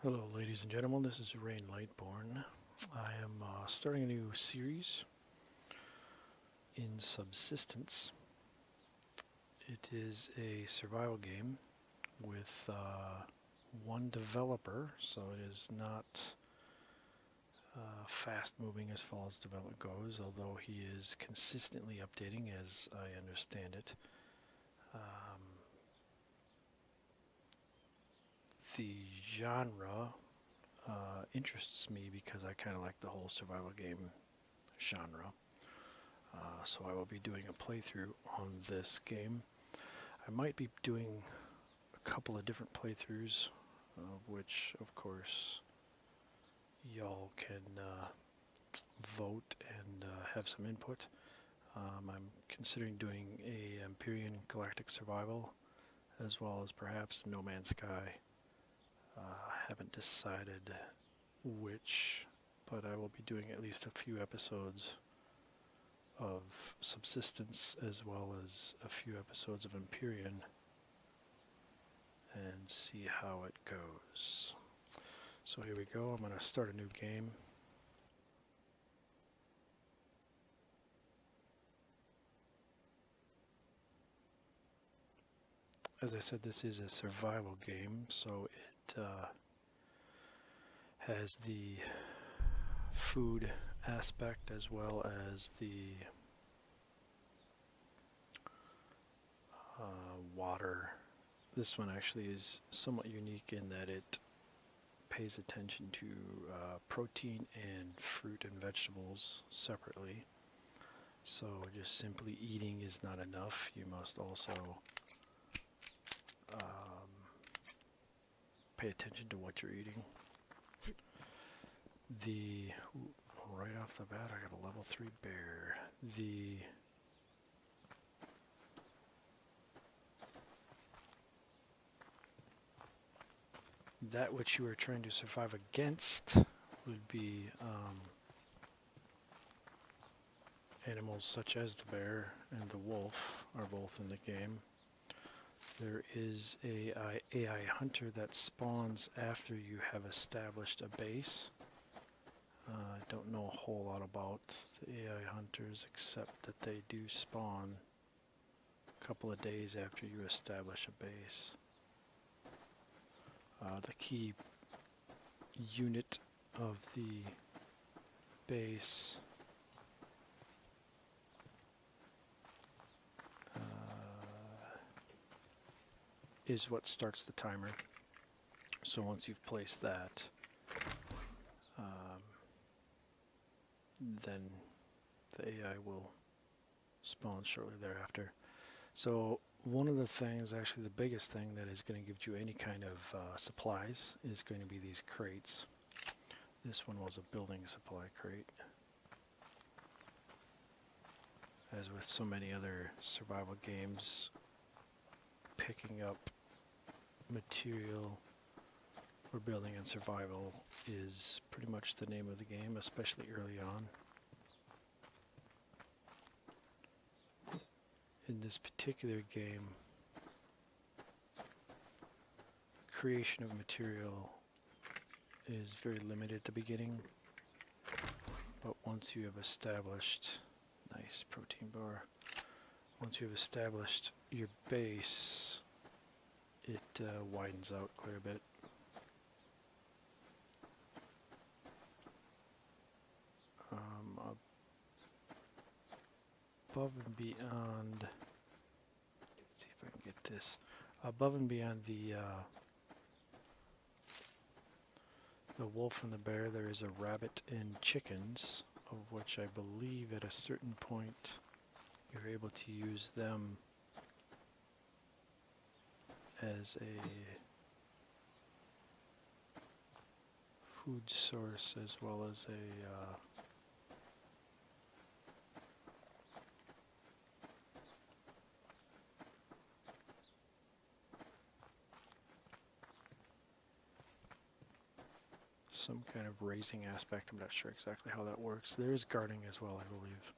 Hello, ladies and gentlemen. This is Rain Lightborn. I am starting a new series in Subsistence. It is a survival game with one developer, so it is not fast moving as far as development goes, although he is consistently updating as I understand it. The genre interests me because I kind of like the whole survival game genre. So I will be doing a playthrough on this game. I might be doing a couple of different playthroughs, of which, of course, y'all can vote and have some input. I'm considering doing a Empyrean Galactic Survival, as well as perhaps No Man's Sky. Haven't decided which, but I will be doing at least a few episodes of Subsistence as well as a few episodes of Empyrean and see how it goes. So here we go. I'm going to start a new game. As I said, this is a survival game, so it has the food aspect as well as the water. This one actually is somewhat unique in that it pays attention to protein and fruit and vegetables separately. So just simply eating is not enough. You must also pay attention to what you're eating. Right off the bat, I got a level 3 bear. That which you are trying to survive against would be animals such as the bear and the wolf are both in the game. There is a AI hunter that spawns after you have established a base. I don't know a whole lot about the AI hunters except that they do spawn a couple of days after you establish a base. The key unit of the base is what starts the timer. So once you've placed that, then the AI will spawn shortly thereafter. So one of the things, actually the biggest thing that is going to give you any kind of supplies is going to be these crates. This one was a building supply crate. As with so many other survival games, picking up material for building and survival is pretty much the name of the game, especially early on. In this particular game, creation of material is very limited at the beginning, but once you have established, nice protein bar, once you have established your base, it widens out quite a bit. Above and beyond, let's see if I can get this, above and beyond the wolf and the bear, there is a rabbit and chickens, of which I believe at a certain point you're able to use them as a food source as well as a some kind of raising aspect. I'm not sure exactly how that works. There is guarding as well, I believe.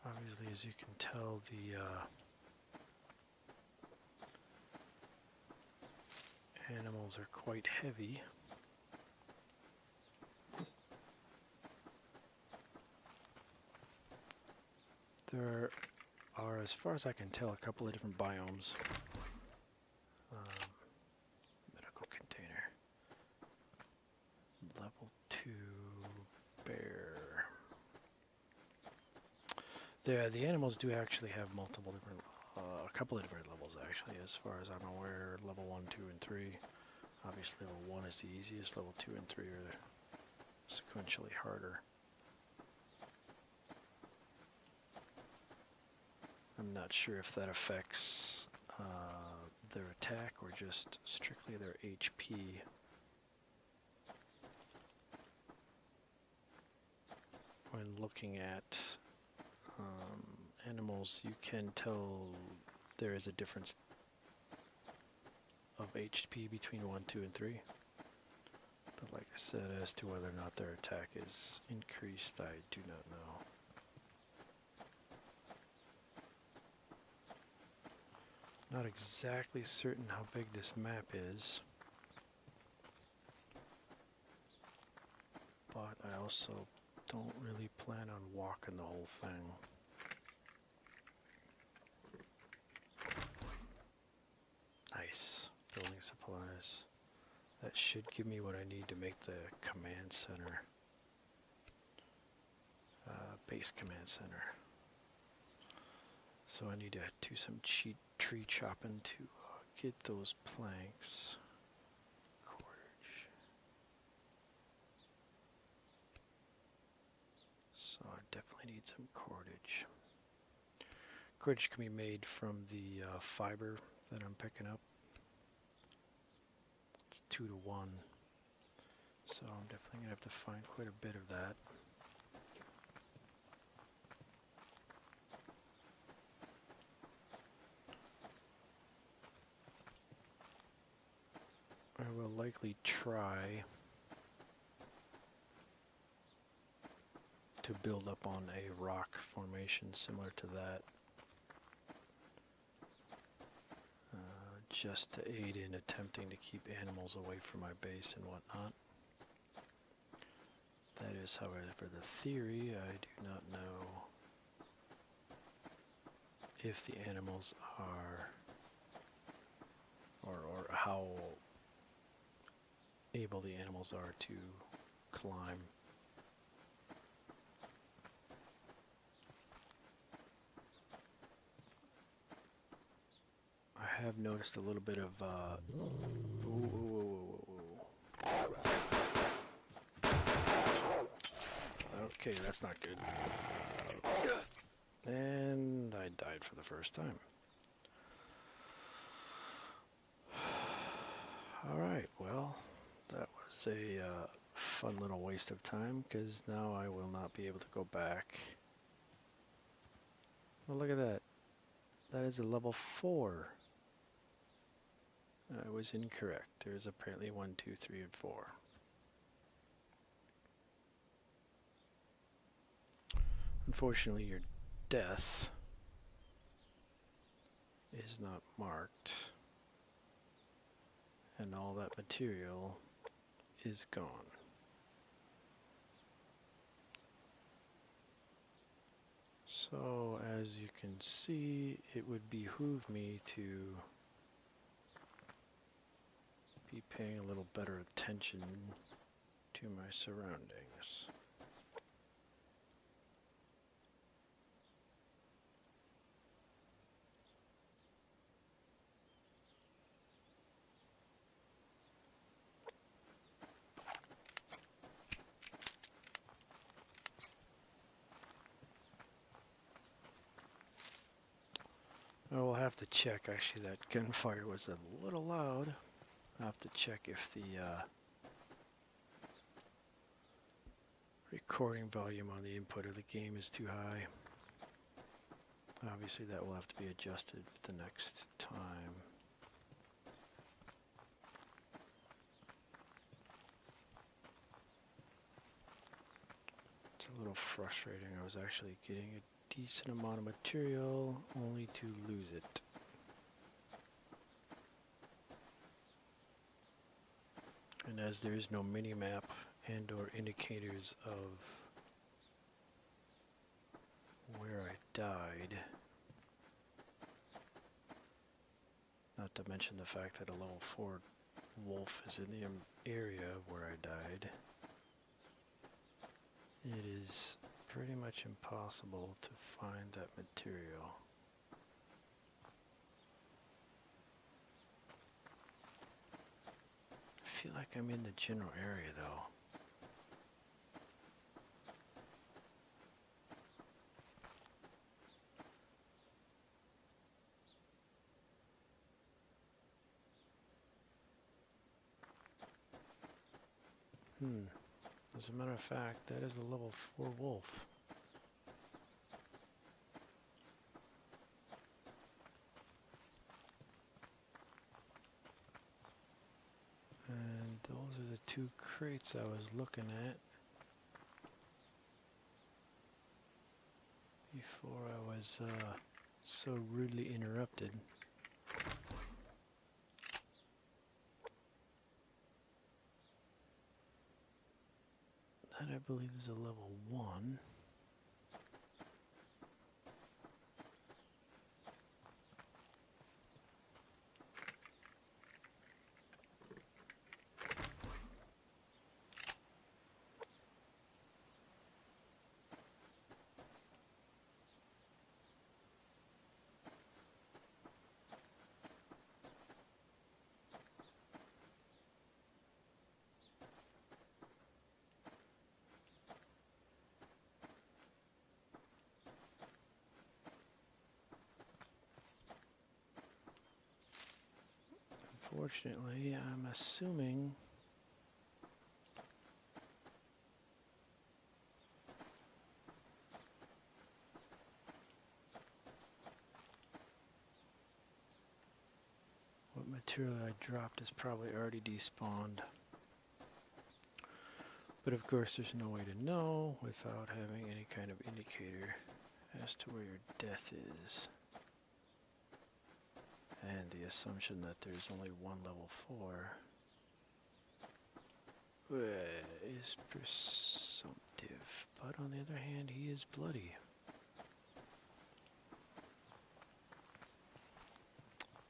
Obviously, as you can tell, animals are quite heavy. There are, as far as I can tell, a couple of different biomes. Medical container. Level 2 bear. The animals do actually have multiple different, a couple of different levels actually, as far as I'm aware. Level 1, 2, and 3. Obviously level 1 is the easiest, level 2 and 3 are sequentially harder. I'm not sure if that affects their attack or just strictly their HP. When looking at animals, you can tell there is a difference of HP between 1, 2, and 3. But like I said, as to whether or not their attack is increased, I do not know. Not exactly certain how big this map is, but I also don't really plan on walking the whole thing. Nice. Building supplies. That should give me what I need to make the command center. Base command center. So I need to do some tree chopping to get those planks. Cordage. So I definitely need some cordage. Cordage can be made from the fiber that I'm picking up. It's 2 to 1. So I'm definitely going to have to find quite a bit of that. I will likely try to build up on a rock formation similar to that, just to aid in attempting to keep animals away from my base and whatnot. That is, however, the theory. I do not know if the animals are, or how able the animals are to climb. I have noticed a little bit of okay, that's not good. And I died for the first time. Alright, well, that was a fun little waste of time, because now I will not be able to go back. Well, look at that. That is a level 4. I was incorrect. There's apparently 1, 2, 3, and 4. Unfortunately, your death is not marked, and all that material is gone. So, as you can see, it would behoove me to be paying a little better attention to my surroundings. I will have to check. Actually, that gunfire was a little loud. I'll have to check if the recording volume on the input of the game is too high. Obviously, that will have to be adjusted the next time. It's a little frustrating. I was actually getting a decent amount of material, only to lose it. And as there is no mini-map and or indicators of where I died, not to mention the fact that a level 4 wolf is in the area where I died, it is pretty much impossible to find that material. I feel like I'm in the general area though. As a matter of fact, that is a level 4 wolf. And those are the 2 crates I was looking at before I was so rudely interrupted. That I believe is a level 1. Unfortunately, I'm assuming what material I dropped is probably already despawned. But of course, there's no way to know without having any kind of indicator as to where your death is. And the assumption that there's only one level 4 is presumptive. But on the other hand, he is bloody.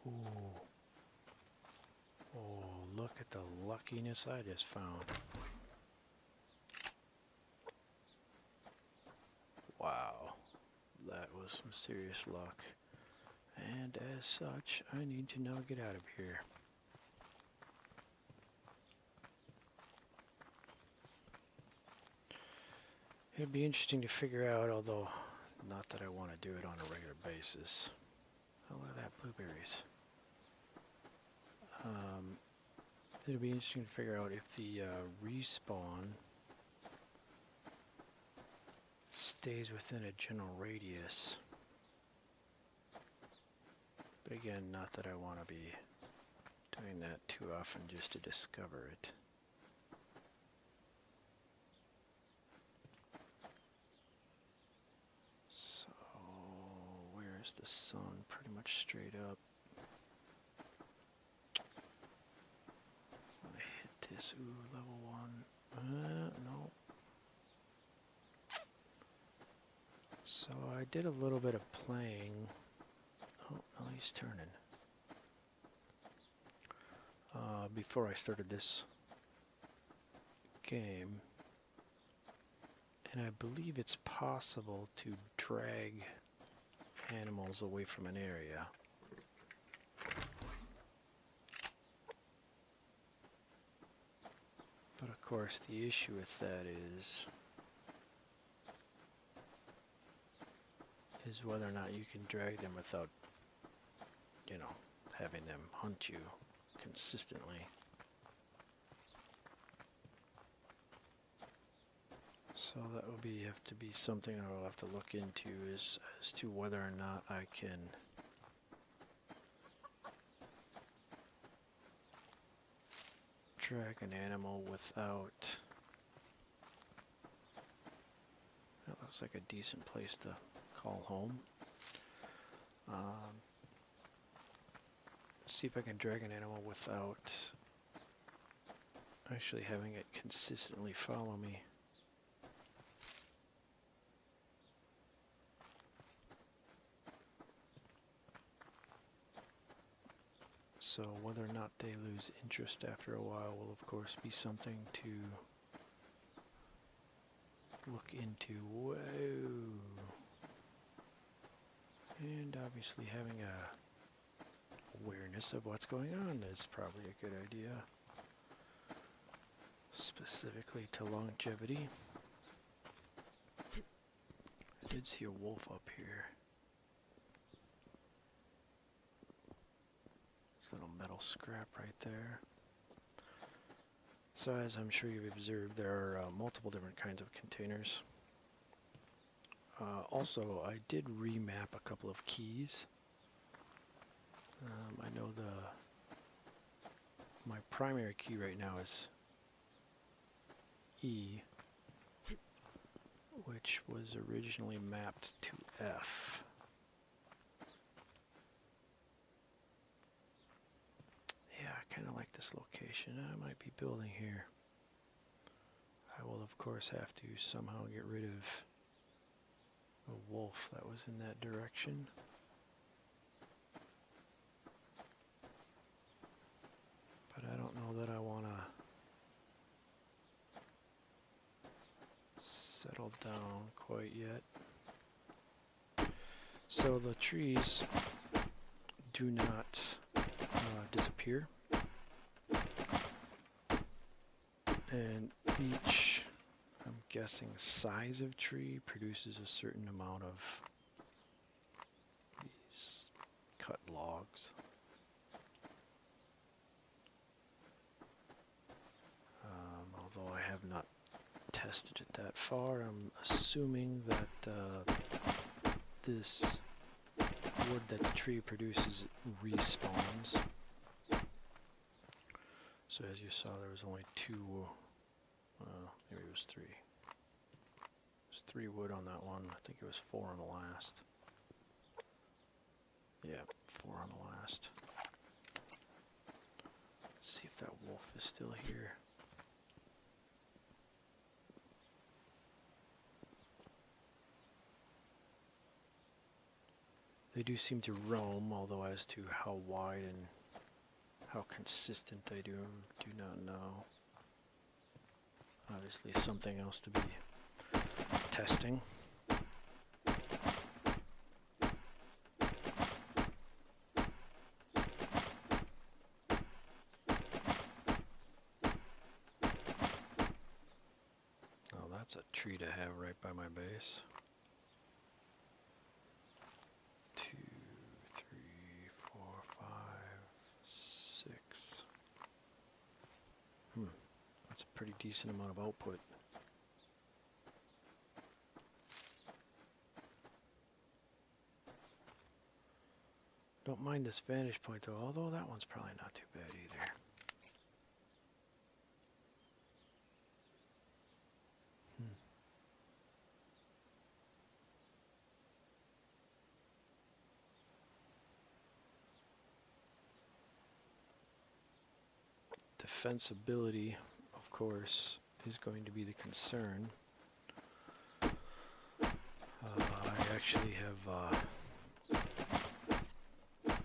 Ooh. Oh, look at the luckiness I just found. Wow, that was some serious luck. And as such, I need to now get out of here. It'd be interesting to figure out, although not that I want to do it on a regular basis. Oh, look at that, blueberries. It'll be interesting to figure out if the respawn stays within a general radius. But again, not that I want to be doing that too often just to discover it. So, where's the sun? Pretty much straight up. I hit this. Ooh, level 1. No. So I did a little bit of playing. Oh, no, he's turning. Before I started this game, and I believe it's possible to drag animals away from an area. But of course, the issue with that is whether or not you can drag them without, having them hunt you consistently. So that will have to be something I'll have to look into as to whether or not I can drag an animal without. That looks like a decent place to call home. See if I can drag an animal without actually having it consistently follow me. So whether or not they lose interest after a while will of course be something to look into. Whoa! And obviously having a awareness of what's going on is probably a good idea. Specifically to longevity. I did see a wolf up here. This little metal scrap right there. So as I'm sure you've observed, there are multiple different kinds of containers. Also, I did remap a couple of keys. I know my primary key right now is E, which was originally mapped to F. Yeah, I kind of like this location. I might be building here. I will of course have to somehow get rid of a wolf that was in that direction. But I don't know that I want to settle down quite yet. So the trees do not disappear. And each, I'm guessing, size of tree produces a certain amount of these cut logs. Although I have not tested it that far, I'm assuming that this wood that the tree produces respawns. So as you saw, there was only two, maybe it was three. It was 3 wood on that one. I think it was 4 on the last. Yeah, 4 on the last. Let's see if that wolf is still here. They do seem to roam, although as to how wide and how consistent they do not know. Obviously something else to be testing. Oh, that's a tree to have right by my base. 2, 3, 4, 5, 6. That's a pretty decent amount of output. Don't mind this vantage point though, although that one's probably not too bad either. Defensibility, of course, is going to be the concern. I actually have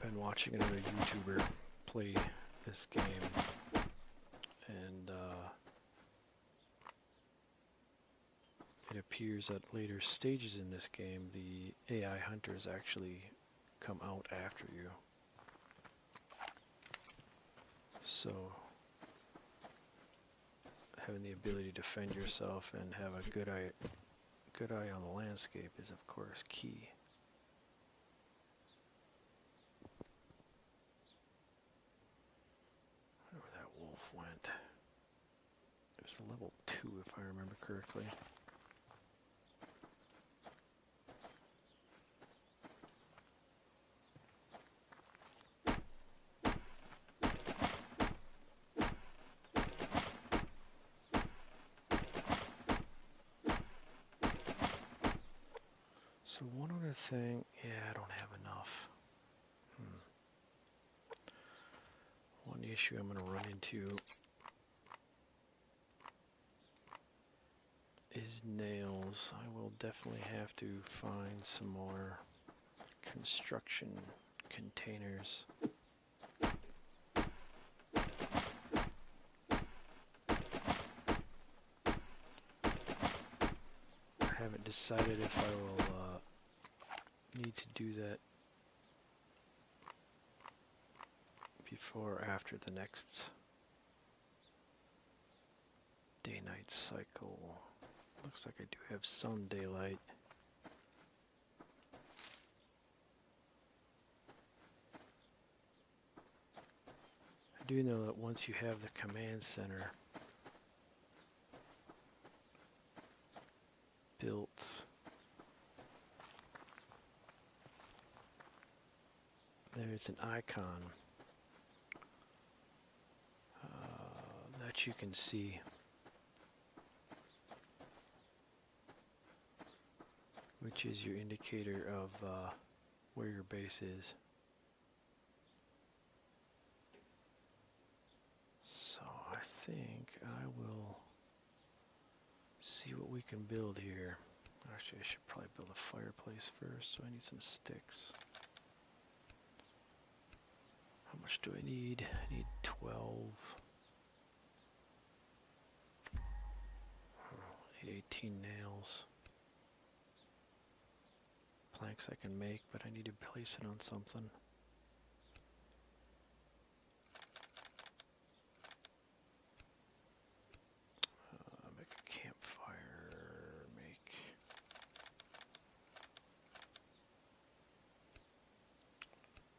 been watching another YouTuber play this game, and it appears at later stages in this game the AI hunters actually come out after you. So having the ability to defend yourself and have a good eye on the landscape is of course key. I wonder where that wolf went. It was a level 2 if I remember correctly. So one other thing, yeah, I don't have enough. One issue I'm going to run into nails. I will definitely have to find some more construction containers. I haven't decided if I will need to do that before or after the next day-night cycle. Looks like I do have some daylight. I do know that once you have the command center built, there's an icon that you can see. Which is your indicator of where your base is. So I think I will see what we can build here. Actually, I should probably build a fireplace first, so I need some sticks. How much do I need? I need 12. I need 18 nails. Planks I can make, but I need to place it on something. Make a campfire, make...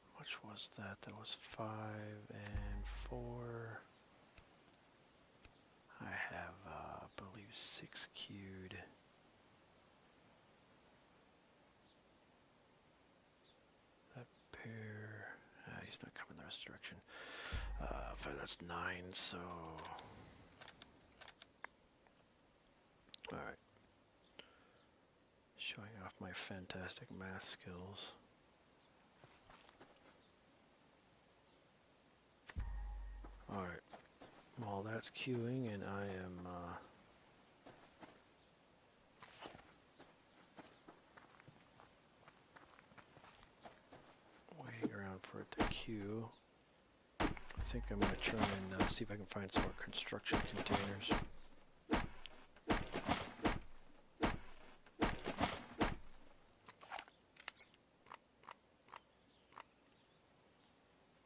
How much was that? That was 5 and 4. I have, I believe, 6 queued. He's not coming in this direction. 5, that's 9, so... Alright. Showing off my fantastic math skills. Alright. While that's queuing and I am... around for it to queue. I think I'm going to try and see if I can find some more construction containers.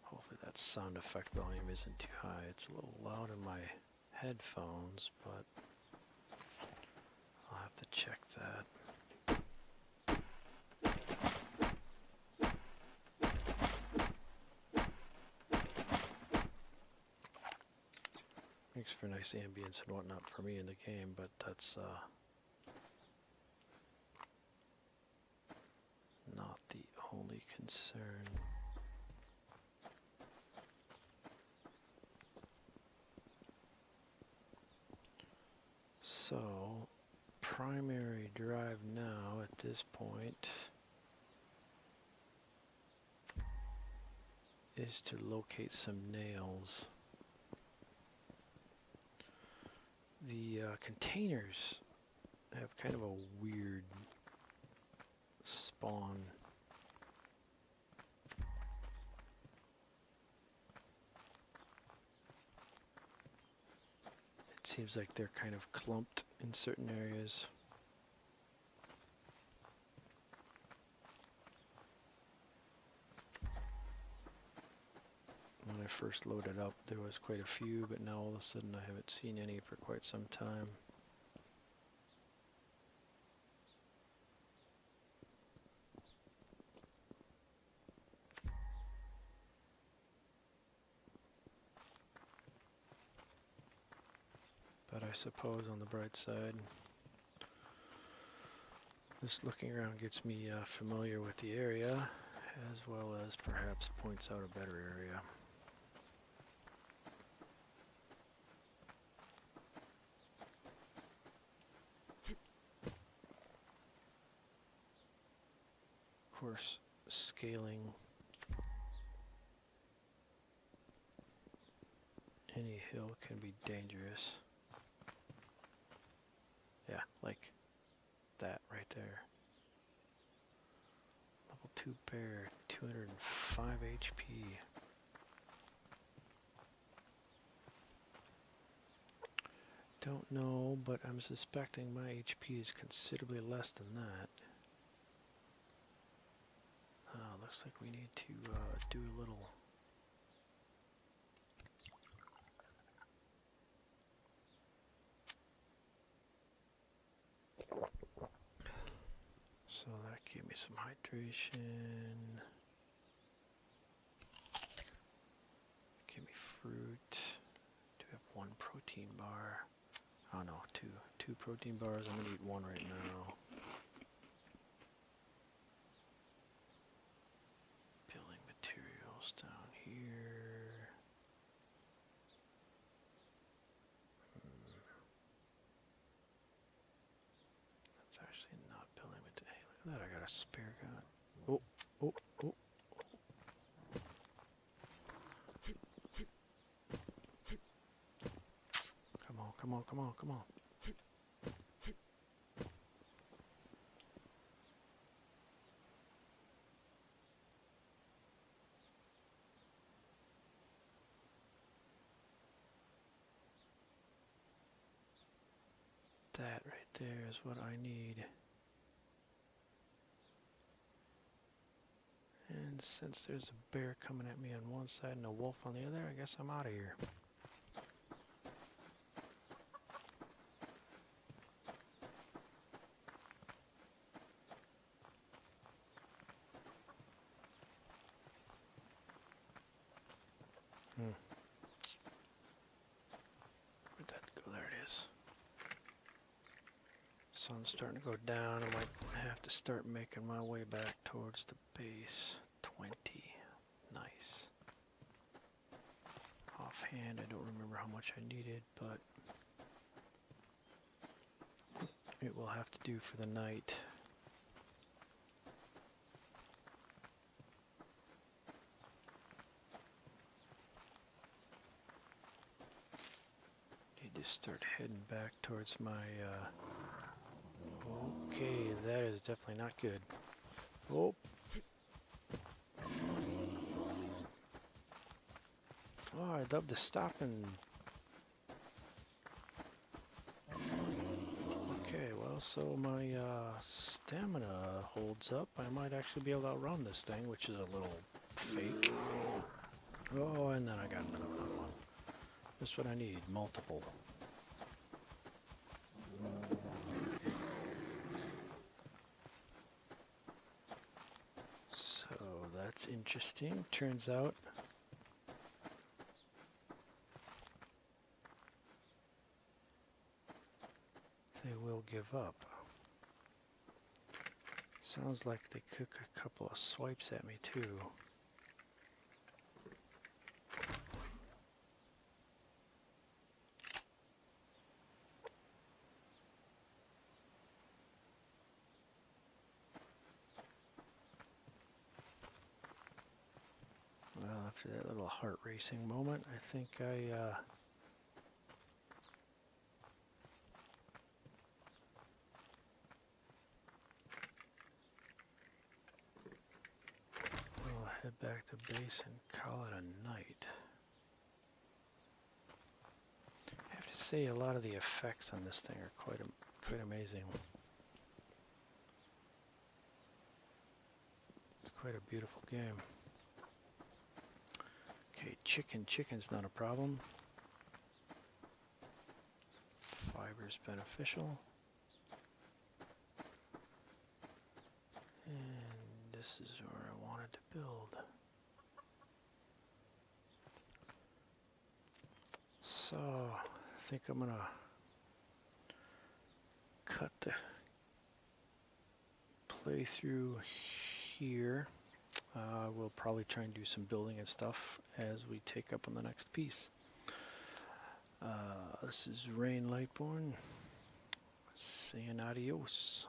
Hopefully that sound effect volume isn't too high. It's a little loud in my headphones, but I'll have to check that. Makes for nice ambience and whatnot for me in the game, but that's not the only concern. So, primary drive now at this point is to locate some nails. The containers have kind of a weird spawn. It seems like they're kind of clumped in certain areas. When I first loaded up, there was quite a few, but now all of a sudden I haven't seen any for quite some time. But I suppose on the bright side, this looking around gets me familiar with the area, as well as perhaps points out a better area. Of course, scaling any hill can be dangerous. Yeah, like that right there. Level 2 bear, 205 HP. Don't know, but I'm suspecting my HP is considerably less than that. Looks like we need to do a little... So that gave me some hydration. Give me fruit. Do have one protein bar. Oh no, two protein bars. I'm gonna eat one right now. Building materials down here. That's actually not building material. Hey, look at that, I got a spare gun. Oh. Come on. That right there is what I need. And since there's a bear coming at me on one side and a wolf on the other, I guess I'm out of here. Where'd that go? There it is. Sun's starting to go down. I might have to start making my way back towards the base. 20. Nice. Offhand, I don't remember how much I needed, but it will have to do for the night. Need to start heading back towards my okay, that is definitely not good. Oh. Oh, I'd love to stop and... Okay, well, so my stamina holds up. I might actually be able to outrun this thing, which is a little fake. Oh, and then I got another one. That's what I need, multiple. So that's interesting. Turns out they will give up. Sounds like they took a couple of swipes at me too. Well, after that little heart racing moment, I think I will head back to base and call it a night. I have to say, a lot of the effects on this thing are quite amazing. It's quite a beautiful game. Okay, chicken's not a problem. Fiber's beneficial. And this is where I wanted to build. So, I think I'm gonna cut the playthrough here. We'll probably try and do some building and stuff as we take up on the next piece. This is Rain Lightborn saying adios.